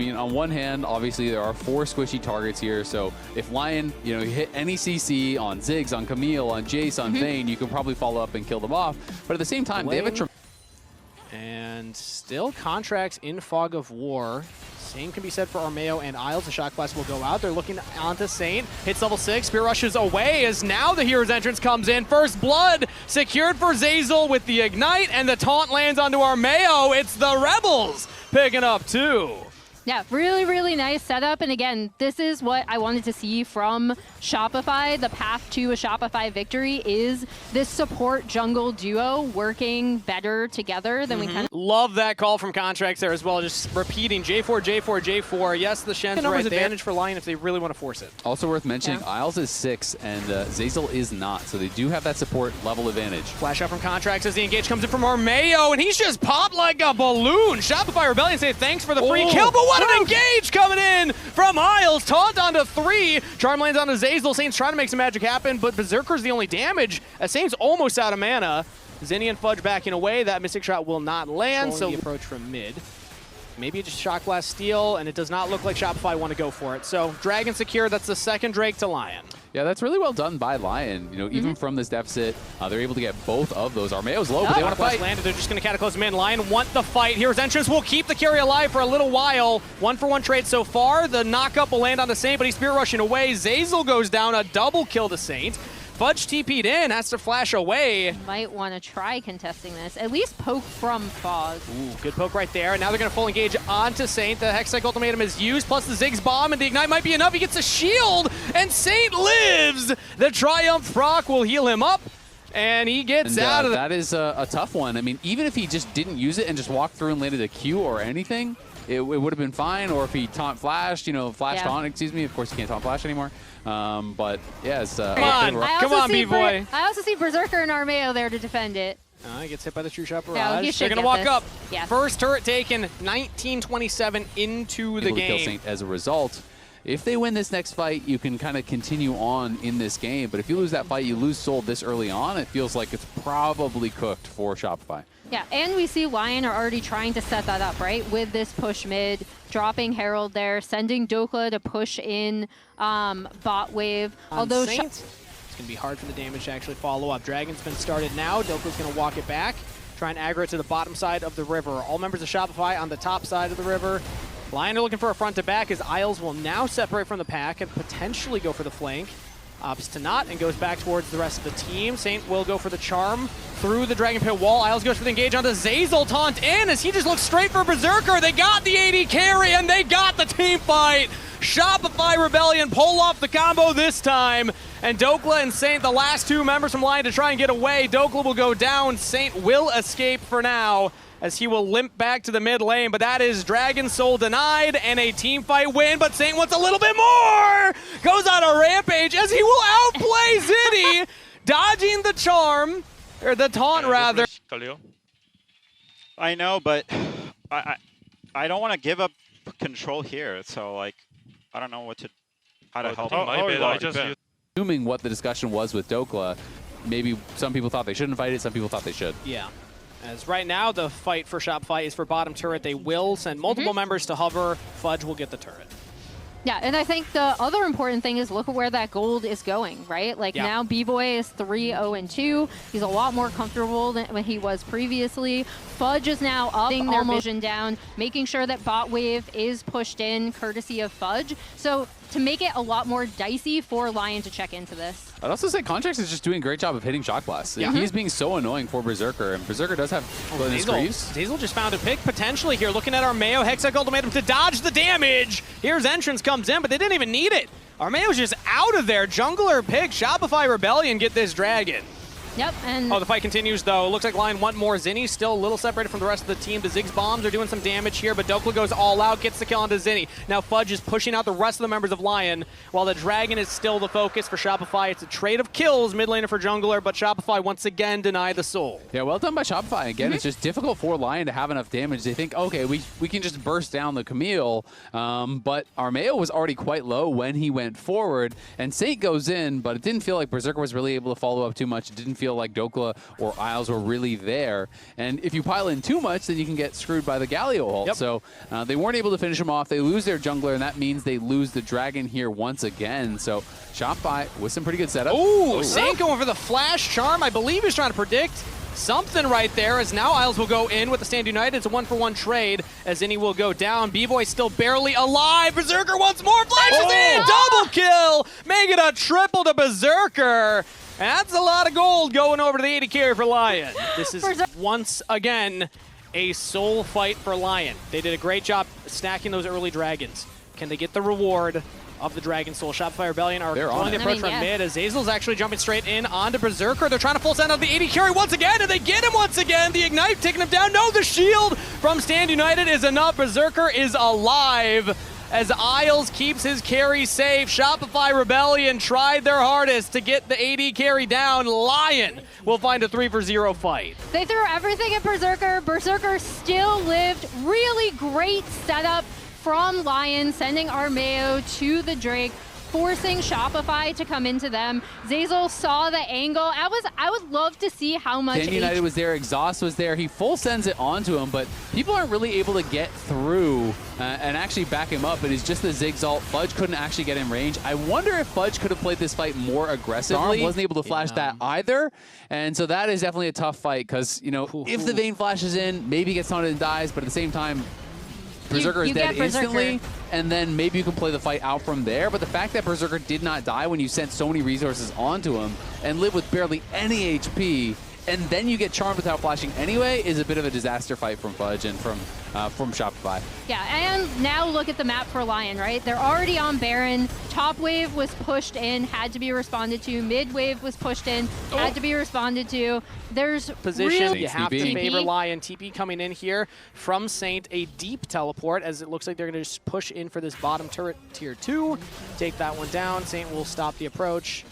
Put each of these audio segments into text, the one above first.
I mean, on one hand, obviously there are 4 squishy targets here, so if LYON, you hit any CC on Ziggs, on Camille, on Jace, on Vayne, you can probably follow up and kill them off. But at the same time, they have a and still contracts in Fog of War. Same can be said for Armeo and Isles. The shot class will go out. They're looking onto Saint. Hits level 6. Spear rushes away as now the hero's entrance comes in. First blood secured for Zeyzal with the ignite, and the taunt lands onto Armeo. It's the Rebels picking up 2. Yeah, really, really nice setup. And again, this is what I wanted to see from Shopify. The path to a Shopify victory is this support jungle duo working better together than we kind of... Love that call from Contracts there as well. Just repeating J4, J4, J4. Yes, the Shen's right advantage for LYON if they really want to force it. Also worth mentioning, Isles is 6 and Zeyzal is not, so they do have that support level advantage. Flash out from Contracts as the engage comes in from Armeo, and he's just popped like a balloon. Shopify Rebellion say thanks for the free kill, but what an engage coming in from Isles. Taunt onto 3. Charm lands onto Zeyzal. Saint's trying to make some magic happen, but Berserker's the only damage. As Saint's almost out of mana. Zinni and Fudge backing away. That Mystic Shot will not land, so the approach from mid. Maybe just Shot Blast steal, and it does not look like Shopify want to go for it. So Dragon secure. That's the second Drake to LYON. Yeah, that's really well done by LYON. Even from this deficit, they're able to get both of those. Armeo's low, but they want to fight. Landed. They're just going to Cataclysm in. LYON want the fight. Here's entrance. Will keep the carry alive for a little while. 1-for-1 trade so far. The knockup will land on the Saint, but he's spear rushing away. Zeyzal goes down. A double kill to Saint. Fudge TP'd in, has to flash away. Might want to try contesting this. At least poke from Fog. Ooh, good poke right there. And now they're going to full engage onto Saint. The Hextech Ultimatum is used, plus the Ziggs bomb, and the Ignite might be enough. He gets a shield, and Saint lives! The Triumph Proc will heal him up, and he gets out of the... That is a tough one. I mean, even if he just didn't use it and just walked through and landed a Q or anything, it would have been fine. Or if he taunt flashed, taunt, excuse me. Of course, he can't taunt flash anymore. But yeah, it's come on, B-boy. I also see Berserker and Armeo there to defend it. He gets hit by the True Shot Barrage. Yeah, they're going to walk up. Yeah. First turret taken, 1927 into the game. Kill Saint as a result. If they win this next fight, you can kind of continue on in this game. But if you lose that fight, you lose Soul this early on, it feels like it's probably cooked for Shopify. Yeah, and we see LYON are already trying to set that up, right? With this push mid, dropping Herald there, sending Dokla to push in bot wave. Although Saint, it's going to be hard for the damage to actually follow up. Dragon's been started now. Dokla's going to walk it back, try and aggro it to the bottom side of the river. All members of Shopify on the top side of the river. LYON are looking for a front to back as Isles will now separate from the pack and potentially go for the flank. Opts to not and goes back towards the rest of the team. Saint will go for the charm through the Dragon Pit wall. Isles goes for the engage onto Zeyzal. Taunt in as he just looks straight for Berserker. They got the AD carry and they got the team fight. Shopify Rebellion pull off the combo this time. And Dokla and Saint, the last 2 members from LYON to try and get away. Dokla will go down. Saint will escape for now, as he will limp back to the mid lane, but that is Dragon Soul denied and a team fight win, but Saint wants a little bit more! Goes on a rampage as he will outplay Zinni, dodging the charm, or the taunt rather. I know, but I don't want to give up control here, so like, I don't know how to help him. Assuming what the discussion was with Dokla, maybe some people thought they shouldn't fight it, some people thought they should. Yeah. As right now, the fight for Shopify is for bottom turret. They will send multiple members to hover. Fudge will get the turret. Yeah, and I think the other important thing is look at where that gold is going, right? Like now B-Boy is 3-0-2. He's a lot more comfortable than when he was previously. Fudge is now up, their vision down, making sure that bot wave is pushed in courtesy of Fudge. So to make it a lot more dicey for LYON to check into this. I'd also say Contracts is just doing a great job of hitting Shock Blast. Yeah. He's being so annoying for Berserker, and Berserker does have Zeyzal just found a pick potentially here, looking at Armeo. Hextech Ultimatum to dodge the damage. Here's entrance comes in, but they didn't even need it. Armeo's just out of there. Jungler pick. Shopify Rebellion get this dragon. Yep, and... the fight continues, though. Looks like LYON want more. Zinni still a little separated from the rest of the team. The Ziggs bombs are doing some damage here, but Dokla goes all out, gets the kill onto Zinni. Now Fudge is pushing out the rest of the members of LYON, while the dragon is still the focus for Shopify. It's a trade of kills, mid laner for jungler, but Shopify once again deny the soul. Yeah, well done by Shopify. Again, it's just difficult for LYON to have enough damage. They think, okay, we can just burst down the Camille, but Armeo was already quite low when he went forward, and Saint goes in, but it didn't feel like Berserker was really able to follow up too much. It didn't feel like Dokla or Isles were really there. And if you pile in too much, then you can get screwed by the Galio ult. Yep. So they weren't able to finish him off. They lose their jungler, and that means they lose the Dragon here once again. So Shopify with some pretty good setup. Ooh, Saint going for the flash charm. I believe he's trying to predict something right there, as now Isles will go in with the Stand United. It's a 1-for-1 trade, as Zinni will go down. B-Boy still barely alive. Berserker once more, flashes in, double kill, make it a triple to Berserker. That's a lot of gold going over to the 80 carry for LYON. This is once again a soul fight for LYON. They did a great job stacking those early dragons. Can they get the reward of the Dragon Soul? Shopify Rebellion are going to approach from mid, as Azazel's actually jumping straight in onto Berserker. They're trying to full send on the 80 carry once again, and they get him once again. The Ignite taking him down. No, the shield from Stand United is enough. Berserker is alive as Isles keeps his carry safe. Shopify Rebellion tried their hardest to get the AD carry down. LYON will find a 3-for-0 fight. They threw everything at Berserker. Berserker still lived. Really great setup from LYON, sending Armeo to the Drake, forcing Shopify to come into them. Zazel saw the angle. I would love to see how much Stand United was there, Exhaust was there. He full sends it onto him, but people aren't really able to get through and actually back him up. It is just the Ziggs ult. Fudge couldn't actually get in range. I wonder if Fudge could have played this fight more aggressively. Darm wasn't able to flash that either. And so that is definitely a tough fight, because, you know, if the Vayne flashes in, maybe he gets taunted and dies, but at the same time, Berserker is dead instantly, and then maybe you can play the fight out from there. But the fact that Berserker did not die when you sent so many resources onto him and live with barely any HP, and then you get charmed without flashing anyway, is a bit of a disaster fight from Fudge and from Shopify. Yeah, and now look at the map for LYON, right? They're already on Baron. Top wave was pushed in, had to be responded to. Mid wave was pushed in, had to be responded to. There's position. You real have to TP. favor LYON. TP coming in here from Saint, a deep teleport, as it looks like they're going to just push in for this bottom turret, tier 2. Take that one down. Saint will stop the approach.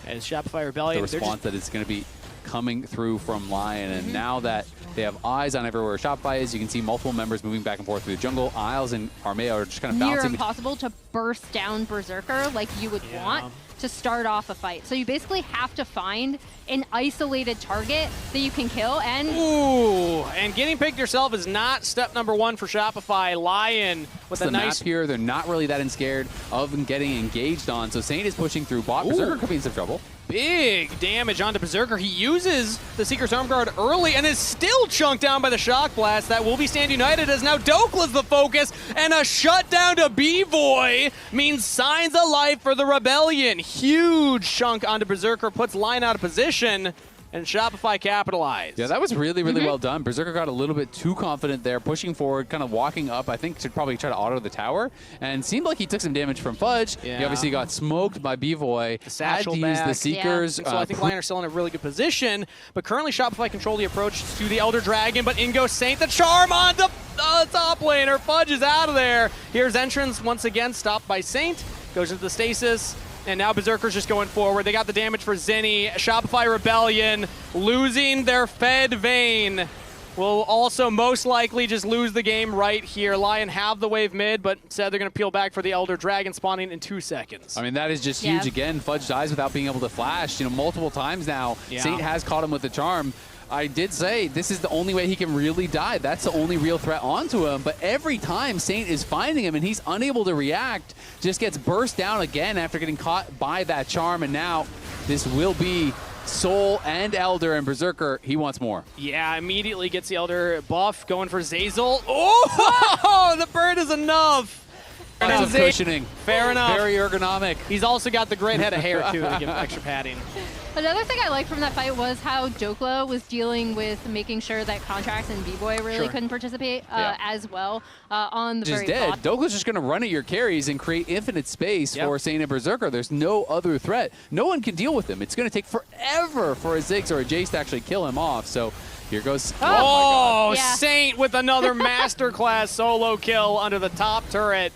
As Shopify Rebellion, The response that is going to be coming through from LYON, and now that they have eyes on everywhere Shopify is, you can see multiple members moving back and forth through the jungle. Isles and Armeo are just kind of near bouncing. impossible to burst down Berserker like you would want to start off a fight. So you basically have to find an isolated target that you can kill. And ooh, and getting picked yourself is not step number 1 for Shopify. LYON with a nice map here. They're not really that scared of getting engaged on. So Saint is pushing through bot. Berserker could be in some trouble. Big damage onto Berserker. He uses the Seeker's Arm Guard early and is still chunked down by the Shock Blast. That will be Stand United, as now Dokla's the focus, and a shutdown to B-Boy means signs of life for the Rebellion. Huge chunk onto Berserker, puts LYON out of position, and Shopify capitalized. Yeah, that was really, really well done. Berserker got a little bit too confident there, pushing forward, kind of walking up, I think, to probably try to auto the tower, and seemed like he took some damage from Fudge. He obviously got smoked by B-Boy, had to use the Seekers. So I think LYON are still in a really good position, but currently Shopify control the approach to the Elder Dragon, but in goes Saint, the charm on the top laner. Fudge is out of there. Here's entrance once again, stopped by Saint, goes into the stasis. And now Berserker's just going forward. They got the damage for Zinni. Shopify Rebellion losing their fed Vayne will also most likely just lose the game right here. LYON have the wave mid, but said they're going to peel back for the Elder Dragon spawning in 2 seconds. I mean, that is just huge. Again, Fudge dies without being able to flash, multiple times now. Saint has caught him with the charm. I did say this is the only way he can really die. That's the only real threat onto him. But every time Saint is finding him and he's unable to react, just gets burst down again after getting caught by that charm. And now this will be Soul and Elder, and Berserker, he wants more. Yeah, immediately gets the Elder buff, going for Zazel. Oh, the bird is enough. Lots of cushioning. Fair enough. Very ergonomic. He's also got the great head of hair, too, to give him extra padding. Another thing I liked from that fight was how Dokla was dealing with making sure that Contracts and B-Boy really couldn't participate as well on the just very dead. bottom. Dokla's just going to run at your carries and create infinite space for Saint and Berserker. There's no other threat. No one can deal with him. It's going to take forever for a Ziggs or a Jace to actually kill him off. So here goes. Oh, Saint with another masterclass solo kill under the top turret.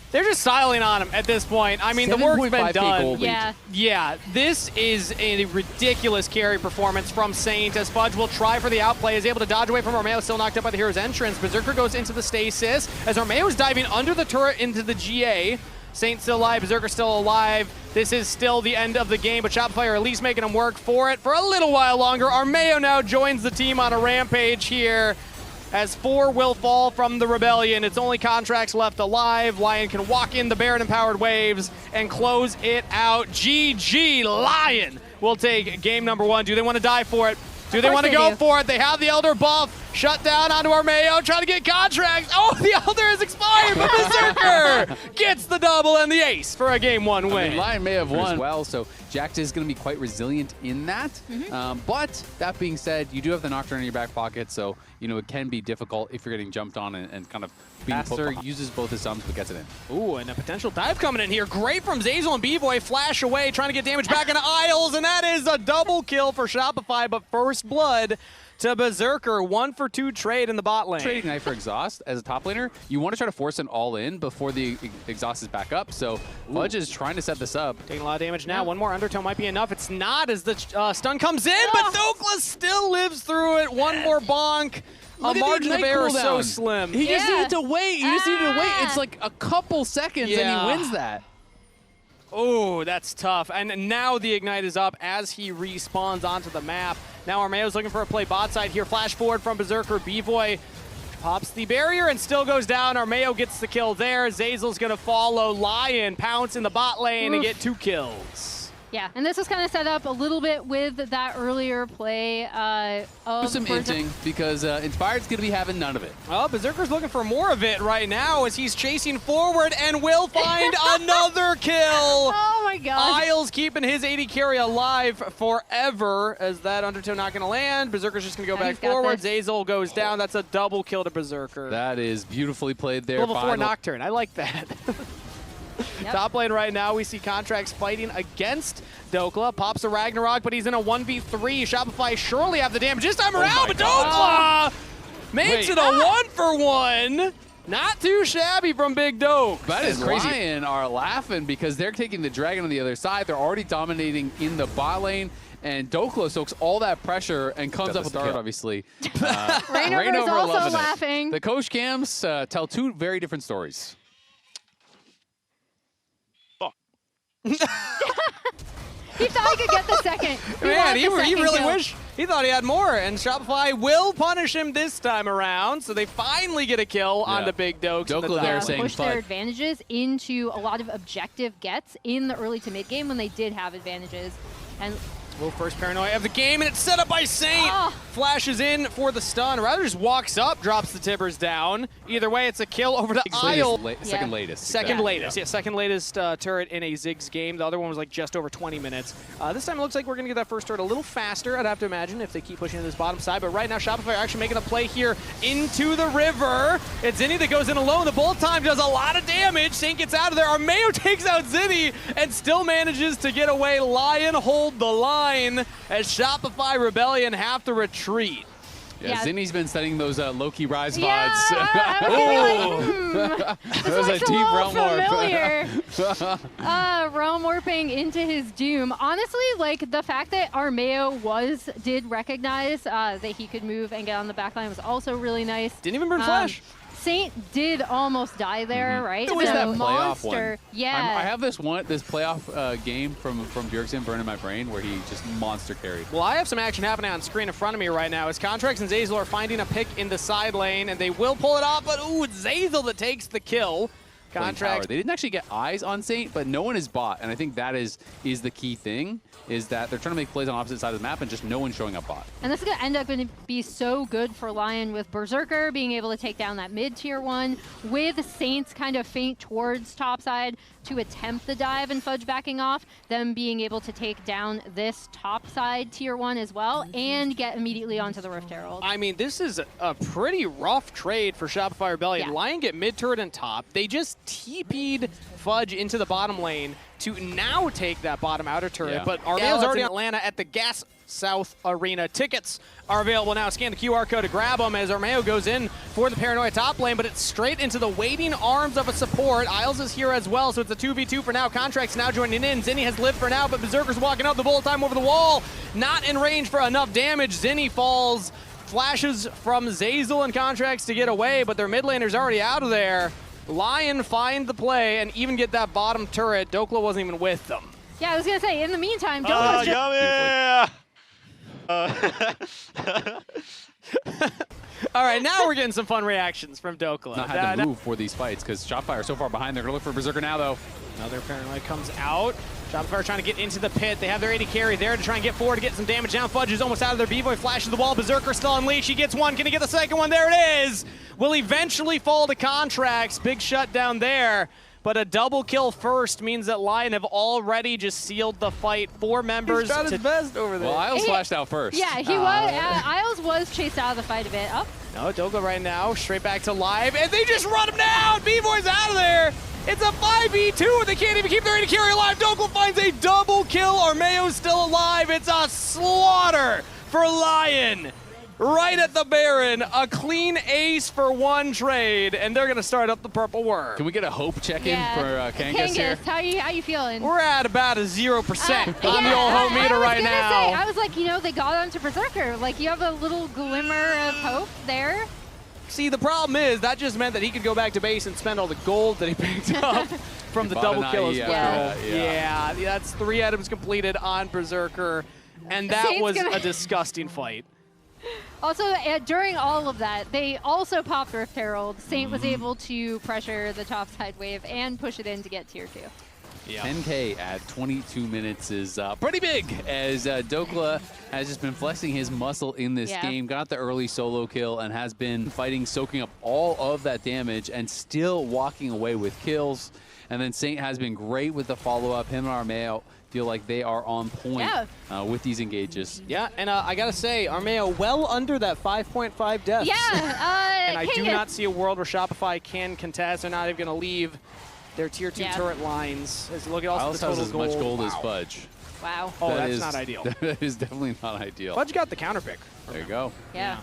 They're just styling on him at this point. I mean, the work's been done. Yeah, this is a ridiculous carry performance from Saint, as Fudge will try for the outplay, is able to dodge away from Armeo, still knocked up by the hero's entrance. Berserker goes into the stasis, as Armeo is diving under the turret into the GA. Saint still alive, Berserker still alive. This is still the end of the game, but Shopify are at least making them work for it for a little while longer. Armeo now joins the team on a rampage here, as 4 will fall from the Rebellion. It's only Contracts left alive. LYON can walk in the Baron-empowered waves and close it out. GG, LYON will take game number 1. Do they want to die for it? Do they want to go for it? They have the Elder buff. Shut down onto Armeo, trying to get Contracts. Oh, the Elder has expired, but Berserker gets the double and the ace for a game 1 win. I mean, LYON may have won as well, so Jax is going to be quite resilient in that. But that being said, you do have the Nocturne in your back pocket, so it can be difficult if you're getting jumped on and kind of being Master uses both his thumbs but gets it in. Ooh, and a potential dive coming in here. Great from Zeyzal and B-Boy. Flash away, trying to get damage back into Isles, and that is a double kill for Shopify, but first blood to Berserker. 1 for 2 trade in the bot lane. Trading knife for exhaust as a top laner, you want to try to force an all-in before the exhaust is back up. So Fudge is trying to set this up. Taking a lot of damage now. One more Undertow might be enough. It's not as the stun comes in, but Dokla still lives through it. One more bonk. A margin of error so slim. He just needed to wait. He just needed to wait. It's like a couple seconds and he wins that. Oh, that's tough. And now the Ignite is up as he respawns onto the map. Now Armeo's looking for a play bot side here. Flash forward from Berserker. B-Boy pops the barrier and still goes down. Armeo gets the kill there. Zeyzal's going to follow. LYON pounce in the bot lane and get 2 kills. Yeah, and this was kind of set up a little bit with that earlier play of some hinting, because Inspired's going to be having none of it. Well, Berserker's looking for more of it right now as he's chasing forward and will find another kill. Oh my god. Isles keeping his 80 carry alive forever, as that Undertow not going to land. Berserker's just going to go back forward. Zeyzal goes down. That's a double kill to Berserker. That is beautifully played there. Level 4 Nocturne. I like that. Yep. Top lane right now, we see Contracts fighting against Dokla. Pops a Ragnarok, but he's in a 1v3. Shopify surely have the damage this time around, but Dokla makes it a 1-for-1. Not too shabby from Big Doke. That is crazy. LYON are laughing because they're taking the Dragon on the other side. They're already dominating in the bot lane. And Dokla soaks all that pressure and comes up with the kill, obviously. Rainover is also laughing. The coach cams tell 2 very different stories. He thought he could get the second. Man, he really wished. He thought he had more, and Shopify will punish him this time around, so they finally get a kill on the Big Dokes. Dokla there saying push their advantages into a lot of objective gets in the early to mid game when they did have advantages. And first paranoia of the game, and it's set up by Saint. Flashes in for the stun. Rather just walks up, drops the Tibbers down. Either way, it's a kill over to Isle. Second latest. Second latest turret in a Ziggs game. The other one was like just over 20 minutes. This time it looks like we're going to get that first turret a little faster, I'd have to imagine, if they keep pushing to this bottom side. But right now, Shopify are actually making a play here into the river. It's Zinni that goes in alone. The bolt time does a lot of damage. Saint gets out of there. Armeo takes out Zinni and still manages to get away. LYON hold the line as Shopify Rebellion have to retreat. Yeah, Zinni's been studying those Loki Rise VODs. That was a deep realm warp. Realm warping into his doom. Honestly, like the fact that Armeo did recognize that he could move and get on the backline was also really nice. Didn't even burn flash. Saint did almost die there, right? There was that playoff one. Yeah. I have this playoff game from Bjergsen burned in my brain where he just monster carried. Well, I have some action happening on screen in front of me right now as Contracts and Zeyzal are finding a pick in the side lane, and they will pull it off, but ooh, it's Zeyzal that takes the kill. Contracts. They didn't actually get eyes on Saint, but no one is bot, and I think that is the key thing, is that they're trying to make plays on the opposite side of the map and just no one showing up bot. And this is going to end up going to be so good for LYON with Berserker being able to take down that mid-tier 1, with Saints kind of faint towards topside to attempt the dive and Fudge backing off, them being able to take down this topside tier 1 as well and get immediately onto the Rift Herald. I mean, this is a pretty rough trade for Shopify Rebellion. LYON get mid-turret and top. They just TP'd Fudge into the bottom lane to now take that bottom outer turret, but Armeo's already in Atlanta at the Gas South Arena. Tickets are available now. Scan the QR code to grab them as Armeo goes in for the Paranoia top lane, but it's straight into the waiting arms of a support. Isles is here as well, so it's a 2v2 for now. Contracts now joining in. Zinni has lived for now, but Berserker's walking up the bullet time over the wall. Not in range for enough damage. Zinni falls. Flashes from Zeyzal and Contracts to get away, but their mid laner's already out of there. LYON find the play and even get that bottom turret. Dokla wasn't even with them. Yeah, I was going to say, in the meantime, Dokla's just... Yummy! All right, now we're getting some fun reactions from Dokla. Not had to move for these fights because Shopify are so far behind. They're going to look for Berserker now, though. Another Paranoid comes out. Shopify trying to get into the pit. They have their AD carry there to try and get forward to get some damage down. Fudge is almost out of their B-Boy. Flashes the wall. Berserker still unleashed. He gets one. Can he get the second one? There it is. Will eventually fall to Contracts. Big shutdown there. But a double kill first means that LYON have already just sealed the fight. 4 members. He's got his best over there. Well, Isles flashed out first. Yeah, he was. Isles was chased out of the fight a bit. Up. No, Dokla right now, straight back to live, and they just run him down! B-Boy's out of there! It's a 5v2, and they can't even keep their AD carry alive. Dokla finds a double kill. Armeo's still alive. It's a slaughter for LYON. Right at the Baron, a clean ace for 1 trade, and they're going to start up the Purple Worm. Can we get a hope check-in for Kangas here? Kangas, how you feeling? We're at about a 0% on the old hope meter right now. I was like, you know, they got onto Berserker. Like, you have a little glimmer of hope there. See, the problem is that just meant that he could go back to base and spend all the gold that he picked up from the double kill as well. Yeah, that's 3 items completed on Berserker, and that was a disgusting fight. Also, during all of that, they also popped Rift Herald. Saint was able to pressure the top side wave and push it in to get tier 2. Yeah. 10K at 22 minutes is pretty big, as Dokla has just been flexing his muscle in this game, got the early solo kill, and has been fighting, soaking up all of that damage, and still walking away with kills. And then Saint has been great with the follow-up. Him and Armeo feel like they are on point with these engages. Yeah, and I gotta say, Armeo well under that 5.5 deaths. Yeah, and I do not see a world where Shopify can contest. They're not even gonna leave their tier 2 turret lines. As look at also the total has as much gold as Fudge. Wow. Oh, that's not ideal. That is definitely not ideal. Fudge got the counter pick. There you go. Yeah.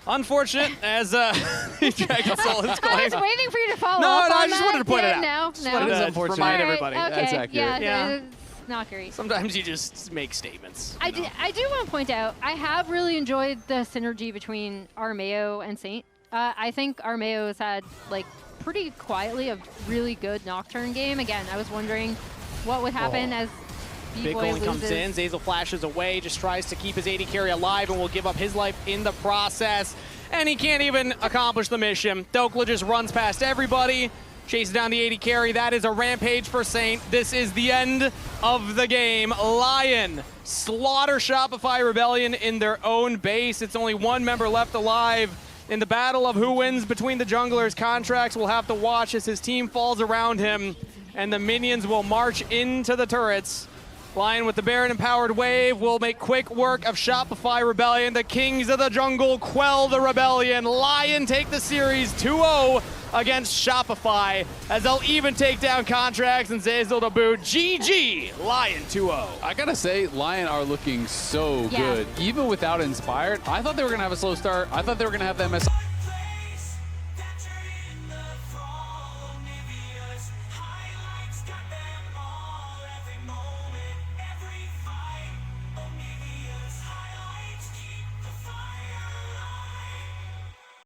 Unfortunate, as Dragon Soul is going. I was waiting for you to follow No, up on I just wanted to point it out. No, That is unfortunate. Remind everybody. Okay. That's accurate. Yeah, it's not great. Sometimes you just make statements. I do want to point out, I have really enjoyed the synergy between Armeo and Saint. I think Armeo has had, like, pretty quietly a really good Nocturne game. Again, I was wondering what would happen as Big only comes in, Zeyzal flashes away, just tries to keep his AD carry alive and will give up his life in the process. And he can't even accomplish the mission. Dokla just runs past everybody, chases down the AD carry. That is a rampage for Saint. This is the end of the game. LYON slaughter Shopify Rebellion in their own base. It's only 1 member left alive. In the battle of who wins between the junglers, Contracts will have to watch as his team falls around him, and the minions will march into the turrets. LYON with the Baron empowered wave will make quick work of Shopify Rebellion. The Kings of the Jungle quell the rebellion. LYON take the series 2-0 against Shopify, as they'll even take down Contracts and Zeyzal to boot. GG, LYON 2-0. I gotta say, LYON are looking so good. Even without Inspired, I thought they were gonna have a slow start. I thought they were gonna have the MS